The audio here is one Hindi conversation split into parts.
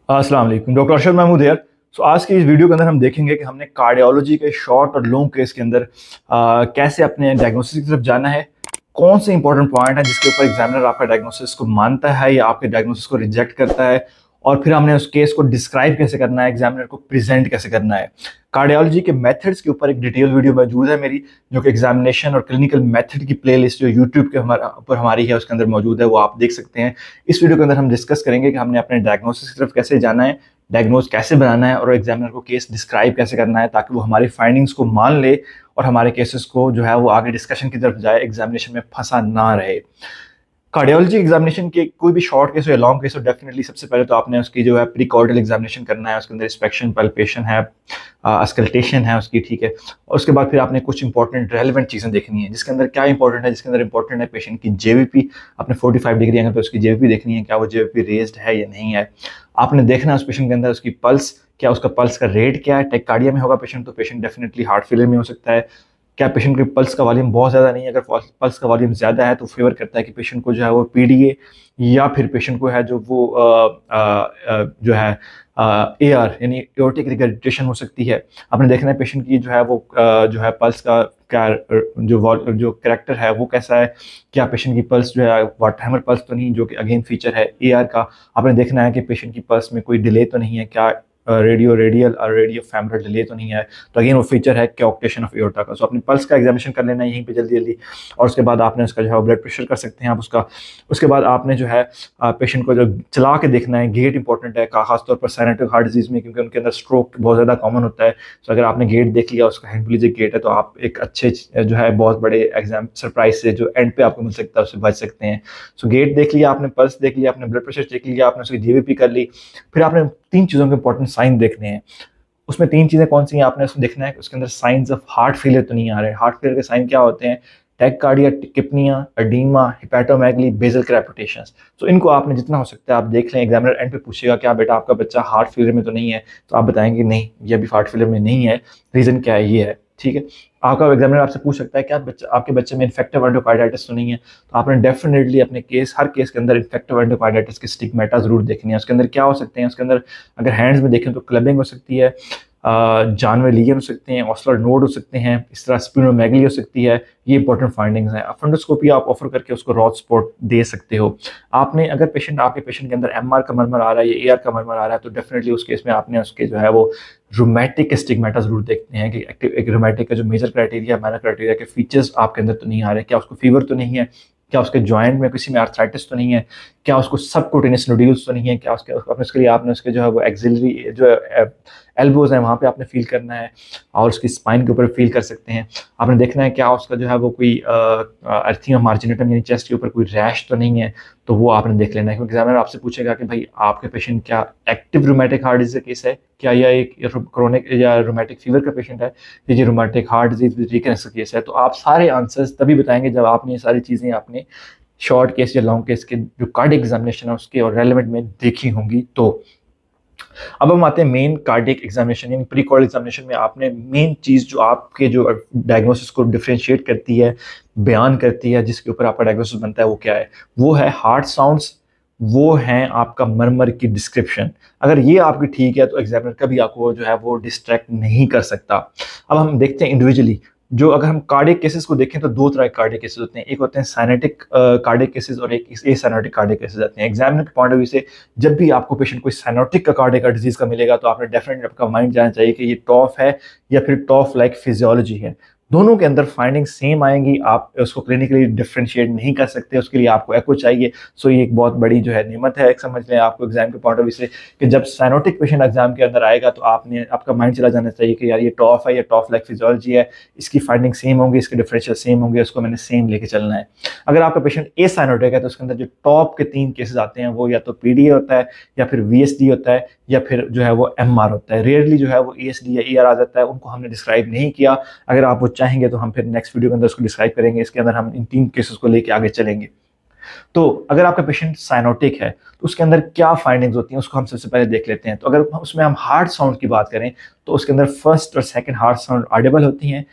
अस्सलाम वालेकुम, डॉक्टर अरशद महमूद यार। सो आज की इस वीडियो के अंदर हम देखेंगे कि हमने कार्डियोलॉजी के शॉर्ट और लॉन्ग केस के अंदर कैसे अपने डायग्नोसिस की तरफ जाना है। कौन से इंपॉर्टेंट पॉइंट है जिसके ऊपर एग्जामिनर आपका डायग्नोसिस को मानता है या आपके डायग्नोसिस को रिजेक्ट करता है, और फिर हमने उस केस को डिस्क्राइब कैसे करना है, एग्जामिनर को प्रेजेंट कैसे करना है। कार्डियोलॉजी के मेथड्स के ऊपर एक डिटेल वीडियो मौजूद है मेरी, जो कि एग्जामिनेशन और क्लिनिकल मेथड की प्लेलिस्ट जो यूट्यूब के ऊपर हमारी है उसके अंदर मौजूद है, वो आप देख सकते हैं। इस वीडियो के अंदर हम डिस्कस करेंगे कि हमने अपने डायग्नोसिस की तरफ कैसे जाना है, डायग्नोज कैसे बनाना है और एग्जामिनर को केस डिस्क्राइब कैसे करना है, ताकि वो हमारी फाइंडिंग्स को मान ले और हमारे केसेस को जो है वो आगे डिस्कशन की तरफ जाए, एग्जामिनेशन में फंसा ना रहे। कार्डियोलॉजी एग्जामिनेशन के कोई भी शॉर्ट केस हो या लॉन्ग केस हो, डेफिनेटली सबसे पहले तो आपने उसकी जो है प्री कॉर्डियल एग्जामिनेशन करना है। उसके अंदर इंस्पेक्शन, पल्पेशन है, अस्कल्टेशन है उसकी, ठीक है। और उसके बाद फिर आपने कुछ इंपॉर्टेंट रेलेवेंट चीज़ें देखनी है, जिसके अंदर क्या इंपॉर्टेंट है, जिसके अंदर इंपॉर्टेंट है पेशेंट की जेवीपी। आपने 45 डिग्री एंगल पर उसकी जेवीपी देखनी है, क्या वो जेवीपी रेज्ड है या नहीं है। आपने देखना है उस पेशेंट के अंदर उसकी पल्स, क्या उसका पल्स का रेट क्या है। टेकार्डिया में होगा पेशेंट तो पेशेंट डेफिनेटली हार्ट फेलियर में हो सकता है। क्या पेशेंट के पल्स का वॉल्यूम बहुत ज़्यादा नहीं है, अगर पल्स का वॉल्यूम ज़्यादा है तो फेवर करता है कि पेशेंट को जो है वो पीडीए, या फिर पेशेंट को है जो वो जो है एआर यानी एओर्टिक रिगर्जिटेशन हो सकती है। आपने देखना है पेशेंट की जो है वो जो है पल्स का क्या जो करेक्टर है वो कैसा है। क्या पेशेंट की पल्स जो है वाटर हैमर पल्स तो नहीं, जो कि अगेन फीचर है एआर का। आपने देखना है कि पेशेंट की पल्स में कोई डिले तो नहीं है, क्या रेडियो रेडियल और रेडियो फेमरल डिले तो नहीं है। तो अगेन वो फीचर है ऑक्टेशन ऑफ एओर्टा का। सो अपनी पल्स का एग्जामिनेशन कर लेना है यहीं पे जल्दी जल्दी। और उसके बाद आपने उसका जो है ब्लड प्रेशर कर सकते हैं आप उसका। उसके बाद आपने जो है पेशेंट को जो चला के देखना है, गेट इंपॉर्टेंट है खासतौर पर साइनेटिक हार्ट डिजीज में, क्योंकि उनके अंदर स्ट्रोक बहुत ज़्यादा कॉमन होता है। तो अगर आपने गेट देख लिया, उसका हेमोरेजिक गेट है, तो आप एक अच्छे जो है बहुत बड़े एग्जाम सरप्राइज से जो एंड पे आपको मिल सकता है उससे बच सकते हैं। सो गेट देख लिया आपने, पल्स देख लिया आपने, ब्लड प्रेशर चेक लिया आपने, उसकी जेवीपी कर ली। फिर आपने 3 चीज़ों के इंपॉर्टेंट साइन देखने हैं। उसमें 3 चीज़ें कौन सी हैं आपने उसमें देखना है कि उसके अंदर साइंस ऑफ हार्ट फेलियर तो नहीं आ रहे। हार्ट फेलियर के साइन क्या होते हैं? टैक्कार्डिया, टिकिपनिया, एडीमा, हिपैटोमेगली, बेसल क्रेपिटेशंस। तो इनको आपने जितना हो सकता है आप देख लें। एग्जामिनर एंड पे पूछेगा क्या बेटा आपका बच्चा हार्ट फेलियर में तो नहीं है, तो आप बताएंगे नहीं, ये अभी हार्ट फेलियर में नहीं है, रीज़न क्या है, ये है, ठीक है। आपका एग्जामिनर आपसे पूछ सकता है क्या आपके बच्चे में इन्फेक्टिव एंडोकार्डाइटिस तो नहीं है, तो आपने डेफिनेटली अपने हर केस के अंदर इन्फेक्टिव एंडोकार्डाइटिस के स्टिग्मेटा जरूर देखनी है। उसके अंदर क्या हो सकते हैं, उसके अंदर अगर हैंड्स में देखें तो क्लबिंग हो सकती है, जानवर लीजन हो सकते हैं, ऑस्लर नोड हो सकते हैं, इस तरह स्पिनोमेगली हो सकती है। ये इंपॉर्टेंट फाइंडिंग्स हैं। फंडोस्कोपी आप ऑफर करके उसको रॉड स्पॉट दे सकते हो। आपने अगर आपके पेशेंट के अंदर एमआर का मरमर आ रहा है या एआर का मरमर आ रहा है, तो डेफिनेटली उस केस में आपने उसके जो है वो रोमैटिक स्टिग्मेटा जरूर देखते हैं कि एक रोमैटिक का जो मेजर क्राइटेरिया, माइनर क्राइटेरिया के फीचर्स आपके अंदर तो नहीं आ रहे। क्या उसको फीवर तो नहीं है, क्या उसके जॉइंट में किसी में आर्थराइटिस तो नहीं है, क्या उसको सबक्यूटेनियस नोड्यूल्स तो नहीं है, क्या उसके लिए आपने उसके जो है वो एक्सिलरी जो एल्बोज हैं वहाँ पे आपने फील करना है, और उसकी स्पाइन के ऊपर फील कर सकते हैं। आपने देखना है क्या उसका जो है वो कोई अर्थिंग मार्जिनेटम यानी चेस्ट के ऊपर कोई रैश तो नहीं है, तो वो आपने देख लेना है। क्योंकि एग्जामिनर आपसे पूछेगा कि भाई आपके पेशेंट क्या एक्टिव रोमैटिक हार्ट डिजीज का केस है, क्या यह एक क्रोनिक या रोमैटिक फीवर का पेशेंट है, ये rheumatic heart disease with recurrence का केस है। तो आप सारे आंसर्स तभी बताएंगे जब आपने ये सारी चीज़ें आपने शॉर्ट केस या लॉन्ग केस के जो कार्डियक एग्जामिनेशन है उसके और रेलेवेंट में देखी होंगी। तो अब हम आते हैं मेन कार्डियक एग्जामिनेशन यानी प्री कॉर्डियल एग्जामिनेशन में। आपने मेन चीज़ जो आपके जो डायग्नोसिस को डिफरेंशिएट करती है, बयान करती है, जिसके ऊपर आपका डायग्नोसिस बनता है, वो क्या है? वो है हार्ट साउंड्स, वो हैं आपका मरमर की डिस्क्रिप्शन। अगर ये आपकी ठीक है तो एग्जामिनर कभी आपको जो है वो डिस्ट्रैक्ट नहीं कर सकता। अब हम देखते हैं इंडिविजुअली। जो अगर हम कार्डियक केसेस को देखें तो 2 तरह के कार्डियक केसेस होते हैं। एक होते हैं साइनेटिक कार्डियक केसेस और एक एसाइनेटिक कार्डियक केसेस आते हैं। एग्जामिनर के पॉइंट ऑफ व्यू से जब भी आपको पेशेंट कोई साइनोटिक का कार्डियक डिजीज का मिलेगा, तो आपने डेफिनेटली आपका माइंड जाना चाहिए कि ये टॉफ है या फिर टॉफ लाइक फिजियोलॉजी है। दोनों के अंदर फाइंडिंग सेम आएंगी, आप उसको क्लिनिकली डिफरेंशिएट नहीं कर सकते, उसके लिए आपको एको चाहिए। सो ये एक बहुत बड़ी जो है नेमत है, एक समझ लें आपको एग्जाम के पॉइंट ऑफ व्यू से कि जब साइनोटिक पेशेंट एग्जाम के अंदर आएगा तो आपका माइंड चला जाना चाहिए कि यार ये टॉफ है या टॉफ लाइक फिजियोलॉजी है, इसकी फाइंडिंग सेम होंगी, इसके डिफरेंशियल सेम होंगे, उसको मैंने सेम लेके चलना है। अगर आपका पेशेंट ए साइनोटिक है तो उसके अंदर जो टॉप के 3 केसेस आते हैं वो या तो पीडीए होता है, या फिर वीएसडी होता है, या फिर जो है वो एमआर होता है। रेयरली जो है वो ईएसडी या ईआर आ जाता है, उनको हमने डिस्क्राइब नहीं किया। अगर आप वो चाहेंगे तो हम फिर नेक्स्ट वीडियो के अंदर उसको डिस्क्राइब करेंगे। इसके अंदर हम इन 3 केसेस को लेके आगे चलेंगे। तो अगर आपका पेशेंट साइनोटिक है तो उसके अंदर क्या फाइंडिंग्स होती हैं उसको हम सबसे पहले देख लेते हैं। तो अगर उसमें हम हार्ट साउंड की बात करें तो उसके अंदर फर्स्ट और सेकंड हार्ट साउंड ऑडिबल होती हैं।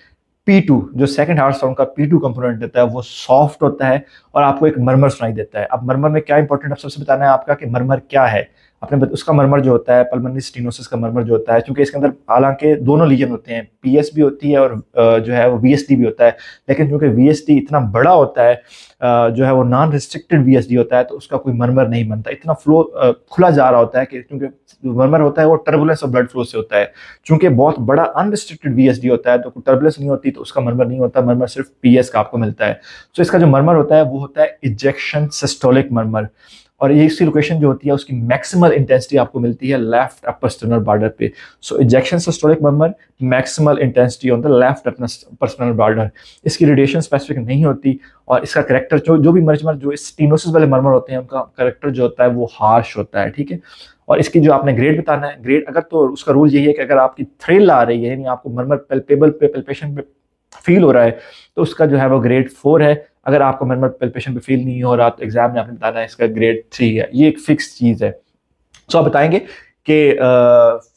P2 जो सेकंड हार्ट साउंड का P2 कंपोनेंट देता है वो सॉफ्ट होता है और आपको एक मरमर सुनाई देता है। अब मरमर में क्या इंपॉर्टेंट अब सबसे बताना है आपका कि मरमर क्या है। आपने उसका मरमर जो होता है, पल्मोनरी स्टेनोसिस का मरमर जो होता है, क्योंकि इसके अंदर हालांकि दोनों लीजन होते हैं, पीएस भी होती है और जो है वो वीएसडी भी होता है, लेकिन क्योंकि वीएसडी इतना बड़ा होता है, जो है वो नॉन रिस्ट्रिक्टेड वीएसडी होता है, तो उसका कोई मरमर नहीं बनता, इतना फ्लो खुला जा रहा होता है कि क्योंकि मरमर होता है वो टर्बुलेंस और ब्लड फ्लो से होता है। चूंकि बहुत बड़ा अनरिस्ट्रिक्टेड वीएसडी होता है तो टर्बुलेंस नहीं होती, तो उसका मरमर नहीं होता, मरमर सिर्फ पीएस का आपको मिलता है। तो इसका जो मरमर होता है वो होता है इजेक्शन सिस्टोलिक मरमर, और ये इसकी लोकेशन जो होती है उसकी मैक्सिमल इंटेंसिटी आपको मिलती है लेफ्ट अपर स्टर्नल बॉर्डर पे। So ejection systolic murmur, maximal intensity on the left upper sternal border. इसकी रेडिएशन स्पेसिफिक नहीं होती, और इसका करेक्टर जो भी मरमर जो स्टेनोसिस वाले मरमर होते हैं उनका करेक्टर जो होता है वो हार्श होता है, ठीक है। और इसकी जो आपने ग्रेड बताना है, ग्रेड अगर तो उसका रूल यही है कि अगर आपकी थ्रिल आ रही है, यानी आपको मरमर पेल्पेबल पे पेल्पेशन पे फील हो रहा है, तो उसका जो है वो ग्रेड 4 है। अगर आपको मरमर पेल्पेशन पे फील नहीं हो रहा तो एग्जाम में आपने बताना है इसका ग्रेड 3 है। ये एक फिक्स चीज है। सो आप बताएंगे कि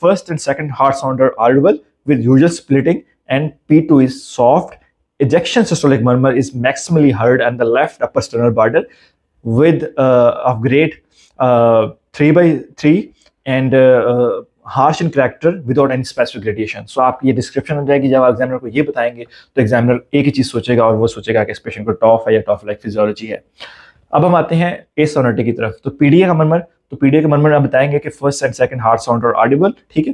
first and second heart sound are audible with usual splitting and P2 is soft. Ejection systolic murmur is maximally heard on the left upper sternal border with of grade 3/3 and harsh in character without any specific gradation. So आपकी ये डिस्क्रिप्शन हो जाएगी। जब आप एग्जामिनर को ये बताएंगे तो एग्जामिनर एक ही चीज सोचेगा, और वो सोचेगा कि इस पेशेंट को टॉफ है या टॉफ लाइक फिजियोलॉजी है। अब हम आते हैं एसोनोटी की तरफ। तो पीडीए का मरमर, तो पीडीए का मरमर आप बताएंगे कि first and second heart sound और ऑडिबल, ठीक है,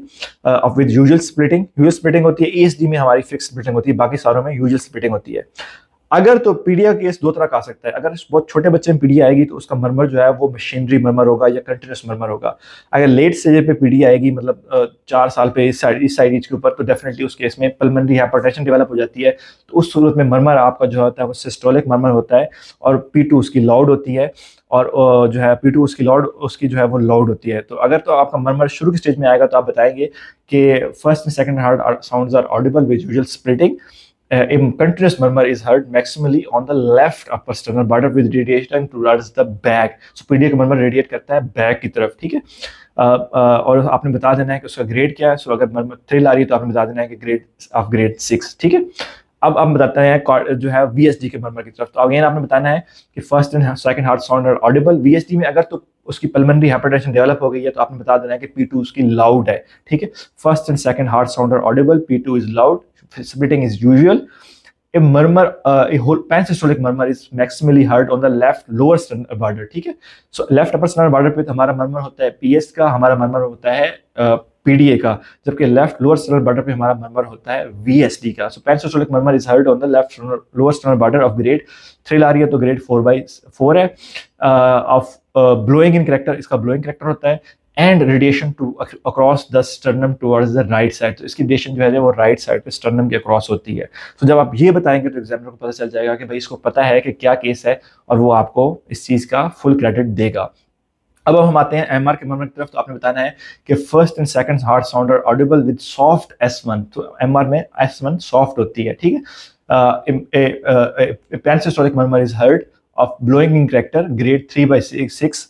with usual splitting. Usual splitting होती है, एएसडी में हमारी फिक्स स्प्लिटिंग होती है, बाकी सारों में यूजुअल स्प्लिटिंग होती है। अगर तो पीडिया केस दो तरह का आ सकता है। अगर बहुत छोटे बच्चे में पीडिया आएगी तो उसका मरमर जो है वो मशीनरी मरमर होगा या कंटिन्यूस मरमर होगा। अगर लेट स्टेज पे पीडिया आएगी, मतलब 4 साल पे इस साइड एज के ऊपर, तो डेफिनेटली उस केस में पल्मोनरी हाइपरटेंशन डेवलप हो जाती है। तो उस सूरत में मरमर आपका जो होता है वो सिस्टोलिक मरमर होता है, और P2 उसकी लाउड होती है, और जो है P2 उसकी जो है वो लाउड होती है। तो अगर तो आपका मरमर शुरू की स्टेज में आएगा तो आप बताएंगे कि first and second heart sounds are audible with usual splitting. A continuous murmur is heard maximally on the left upper sternal border with radiation towards the back. So पीडिया का मरमर रेडिएट करता है बैक की तरफ, ठीक है। और आपने बता देना है कि उसका ग्रेड क्या है। सो अगर मरमर थ्रिल आ रही है तो आपने बता देना है कि ग्रेड 6, ठीक है। अब हम बताते हैं जो है वीएसडी के मरमर की तरफ। तो अगेन आपने बताना है कि first and second heart sound are audible. VSD में अगर तो उसकी पल्मोनरी हाइपरटेंशन डेवलप हो गई है तो आपने बता देना है कि P2 उसकी लाउड है, ठीक है। First and second heart sound are audible, P2 is loud, splitting is usual. A murmur, a whole pansystolic murmur is maximally heard on the left lower sternal border, ठीक है। So left upper sternal border पे तो हमारा मरमर होता है PS का, हमारा मरमर होता है PDA का, जबकि लेफ्ट लोअर स्टर्नल बॉर्डर पे हमारा मरमर होता है VSD का। So pansystolic murmur is heard on the left lower sternal border of grade thrill आ रही है तो ग्रेड 4/4 है। ऑफ ब्लोइंग इन कैरेक्टर, इसका ब्लोइंग कैरेक्टर होता है, and radiation to across the sternum towards the right side. तो इसकी रेडिएशन जो है वो राइट साइड पे स्टर्नम के अक्रॉस होती है। तो जब आप ये बताएंगे तो एग्जामिनर को पता चल जाएगा कि भाई इसको पता है कि क्या केस है, और वो आपको इस चीज का फुल क्रेडिट देगा। अब हम आते हैं एमआर के मरमर की तरफ। तो आपने बताना है कि first and second heart sound are audible with soft S1। तो एमआर में S1 सॉफ्ट होती है, ठीक है। Pansystolic murmur is heard of blowing in character grade 3/6,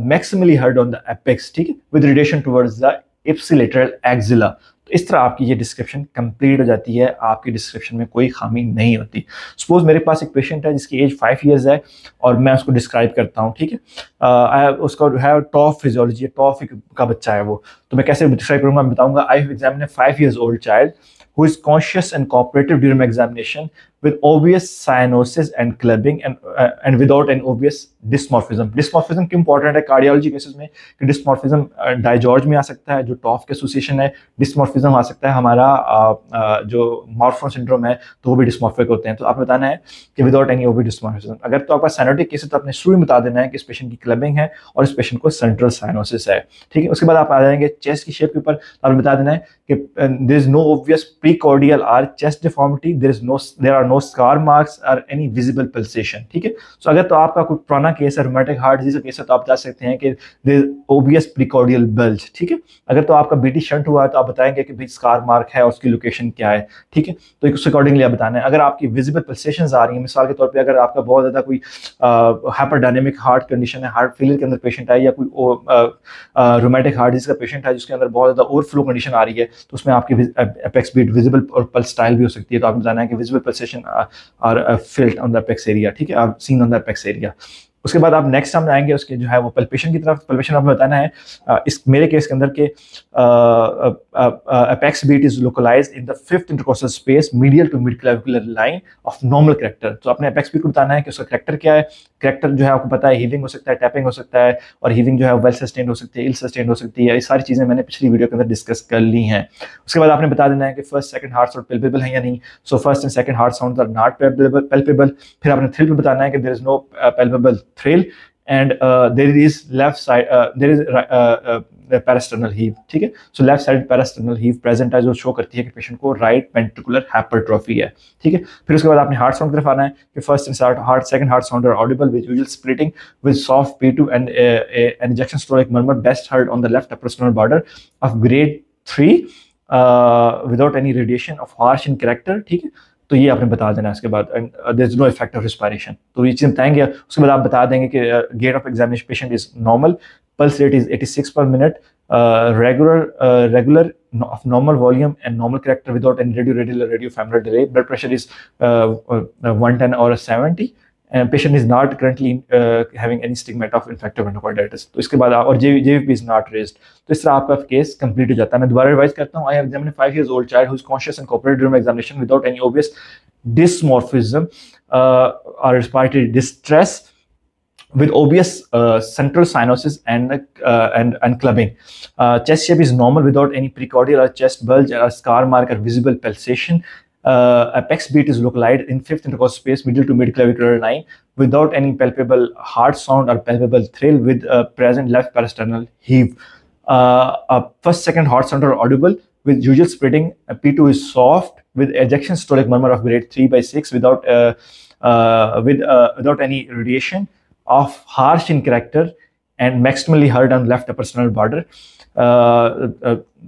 maximally heard on the apex, ठीक है, with radiation towards the ipsilateral axilla। तो इस तरह आपकी ये डिस्क्रिप्शन कंप्लीट हो जाती है, आपकी डिस्क्रिप्शन में कोई खामी नहीं होती। सपोज मेरे पास एक पेशेंट है जिसकी एज 5 इयर्स है और मैं उसको डिस्क्राइब करता हूँ, ठीक है। उसका है टॉफ फिजियोलॉजी, टॉफ का बच्चा है वो, तो मैं कैसे डिस्क्राइब करूँगा, मैं बताऊँगा। I have examined a 5 years old child who is conscious and cooperative during examination with obvious cyanosis and clubbing and without an obvious dysmorphism। डिस्मॉर्फिज्म क्यों इंपॉर्टेंट है कार्डियोलॉजी केसेस में, कि डिस्मॉर्फिज्म डायजॉर्ज में आ सकता है, जो टॉफ के एसोसिएशन है। डिस्मॉर्फिज्म आ सकता है हमारा जो मॉर्फन सिंड्रोम है, तो वो भी डिस्मॉर्फिक होते हैं। तो आपको बताना है कि विदाउट एनी ओबी डिस्मॉर्फिज्म। अगर तो आपका साइनोटिक केस है तो आपने शुरू में बता देना है कि इस पेशेंट की क्लबिंग है और इस पेशेंट को सेंट्रल साइनोसिस है, ठीक है। उसके बाद आप आ जाएंगे चेस्ट की शेप के ऊपर। तो आपने बता देना है कि there is no obvious precordial और chest deformity, there are no scar marks और एनी विजिबल पल्सेशन, ठीक है। सो अगर तो आपका कोई पुराना केस है, रूमेटिक हार्ट डिजीज का केस है, तो आप बता सकते हैं कि there is obvious precordial bulge, ठीक है। अगर तो आपका बीटी शंट हुआ है तो आप बताएंगे कि भाई स्कार मार्क है और उसकी लोकेशन क्या है, ठीक है। तो उस अकॉर्डिंगली आप बताना है। अगर आपकी विजिबल पल्सेशंस आ रही हैं, मिसाल के तौर पे अगर आपका बहुत ज़्यादा कोई हाइपरडायनेमिक हार्ट कंडीशन है, हार्ट फेलियर के अंदर पेशेंट है, या कोई रूमेटिक हार्ट डिजीज का पेशेंट है जिसके अंदर बहुत ज़्यादा ओवरफ्लो कंडीशन आ रही है, तो उसमें आपकी एपेक्स बीट विजिबल और पल्स स्टाइल भी हो सकती है। तो आपको बताना है कि visible pulsation are felt on the apex area, ठीक है, are seen on the apex area. उसके बाद आप नेक्स्ट सामने आएंगे उसके जो है वो पल्पेशन की तरफ। पल्पेशन आपको बताना है इस मेरे केस के अंदर के apex beat is localized in the fifth intercostal space medial to mid clavicular line of normal character. तो अपने अपेक्स बीट को बताना है कि उसका कैरेक्टर क्या है। कैरेक्टर जो है आपको पता है हीविंग हो सकता है, टैपिंग हो सकता है, और हीविंग जो है वेल सस्टेन्ड हो सकती है, इल सस्टेन्ड हो सकती है। ये सारी चीजें मैंने पिछली वीडियो के अंदर डिस्कस कर ली हैं। उसके बाद आपने बता देना है कि first second heart sound palpable है या नहीं। So first and second heart sound are not palpable. फिर आपने थ्रिल पे बताना है कि there is no palpable thrill and there is left side there is parasternal heave। ठीक है, so left side parasternal heave present है जो शो करती है कि पेशेंट को राइट वेंट्रिकुलर हाइपरट्रॉफी है। ठीक है, फिर उसके बाद आपने हार्ट साउंड की तरफ आना है कि first and heart second heart sound are audible with usual splitting with soft P2 and an ejection stomach murmur best heard on the left upper sternal border of grade 3 without any radiation of harsh in character। ठीक है, तो ये आपने बता देना है। इसके बाद there is no effect of respiration, तो ये चीज़ बताएंगे। उसके बाद आप बता देंगे कि gait of examination patient is normal, pulse rate is 86 per minute, regular of normal volume and normal character without any radial or radiofemoral delay. Blood pressure is 110 or 70 and patient is not currently having any stigmata of infective endocarditis। तो इसके बाद और JVP is not raised। तो इस तरह आपका केस कंप्लीट हो जाता है। मैं दोबारा रिवाइज करता हूँ। I have examined 5 years old child who is conscious and cooperated during examination without any obvious dysmorphism or respiratory distress with obvious central cyanosis and clubbing. Chest shape is normal without any precordial or chest bulge or scar mark or visible pulsation. Apex beat is localized in fifth intercostal space medial to mid clavicular line without any palpable heart sound or palpable thrill with present left parasternal heave. First second heart sound are audible with usual spreading. P2 is soft with ejection stomach murmur of grade 3/6 without any radiation of harsh in character and maximally heard on left upper sternal border.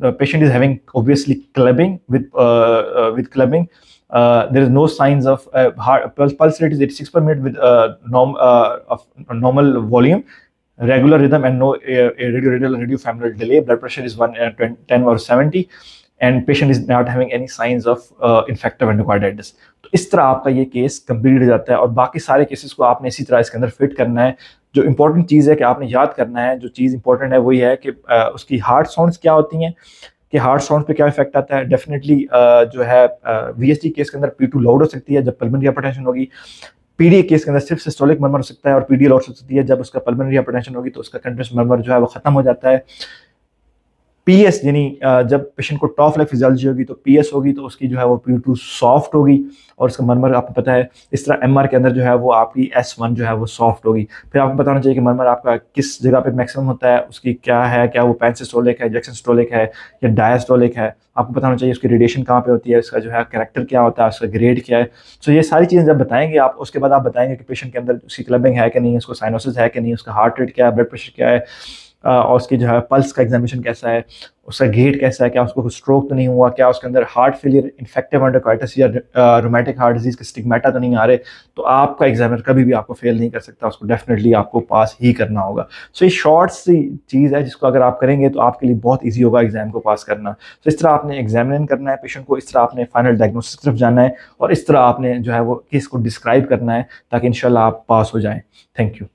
The patient is having obviously clubbing with clubbing. There is no signs of pulse rate is 86 per minute with of normal volume, regular rhythm and no radiofemoral delay. Blood pressure is 110 or 70 and patient is not having any signs of infective endocarditis। तो इस तरह आपका ये केस कंप्लीट हो जाता है और बाकी सारे केसेस को आपने इसी तरह इसके अंदर फिट करना है। जो इंपॉर्टेंट चीज़ है कि आपने याद करना है, जो चीज़ इंपॉर्टेंट है वही है कि उसकी हार्ट साउंड्स क्या होती हैं, कि हार्ट साउंड पे क्या इफेक्ट आता है। डेफिनेटली जो है VST केस के अंदर P2 लोड हो सकती है जब पल्मोनरी हाइपरटेंशन होगी। PD केस के अंदर सिर्फ सिस्टोलिक मर्मर हो सकता है और PD लोड हो सकती है जब उसका पल्मोनरी हाइपरटेंशन होगी, तो उसका कंटिन्यूअस मर्मर जो है वो खत्म हो जाता है। PS यानी जब पेशेंट को टॉफ लाइक फिजियोलॉजी होगी तो PS होगी, तो उसकी जो है वो P2 सॉफ्ट होगी और उसका मर्मर आपको पता है। इस तरह MR के अंदर जो है वो आपकी S1 जो है वो सॉफ्ट होगी। फिर आपको बताना चाहिए कि मर्मर आपका किस जगह पे मैक्सिमम होता है, उसकी क्या है, क्या वो पैनसिस्टोलिक है, इजेक्शन स्टोलिक है या डायस्टोलिक है। आपको बताना चाहिए उसकी रेडिएशन कहाँ पे होती है, उसका जो है कैरेक्टर क्या होता है, उसका ग्रेड क्या है। सो ये सारी चीज़ें जब बताएंगे आप, उसके बाद आप बताएंगे कि पेशेंट के अंदर उसकी क्लबिंग है कि नहीं, उसको साइनोसिस है कि नहीं, उसका हार्ट रेट क्या है, ब्लड प्रेशर क्या है, और उसकी जो है पल्स का एग्जामिनेशन कैसा है, उसका गेट कैसा है, क्या उसको स्ट्रोक तो नहीं हुआ, क्या उसके अंदर हार्ट फेलियर, इन्फेक्टिव एंडोकार्डिटिस या रोमैटिक हार्ट डिजीज के स्टिग्मेटा तो नहीं आ रहे। तो आपका एग्जामिनर कभी भी आपको फेल नहीं कर सकता, उसको डेफिनेटली आपको पास ही करना होगा। सो ये शॉर्ट सी चीज़ है जिसको अगर आप करेंगे तो आपके लिए बहुत ईजी होगा एग्जाम को पास करना। तो इस तरह आपने एग्जामिन करना है पेशेंट को, इस तरह आपने फाइनल डायग्नोसिस की तरफ जाना है और इस तरह आपने जो है वो केस को डिस्क्राइब करना है ताकि इंशाल्लाह आप पास हो जाएं। Thank you.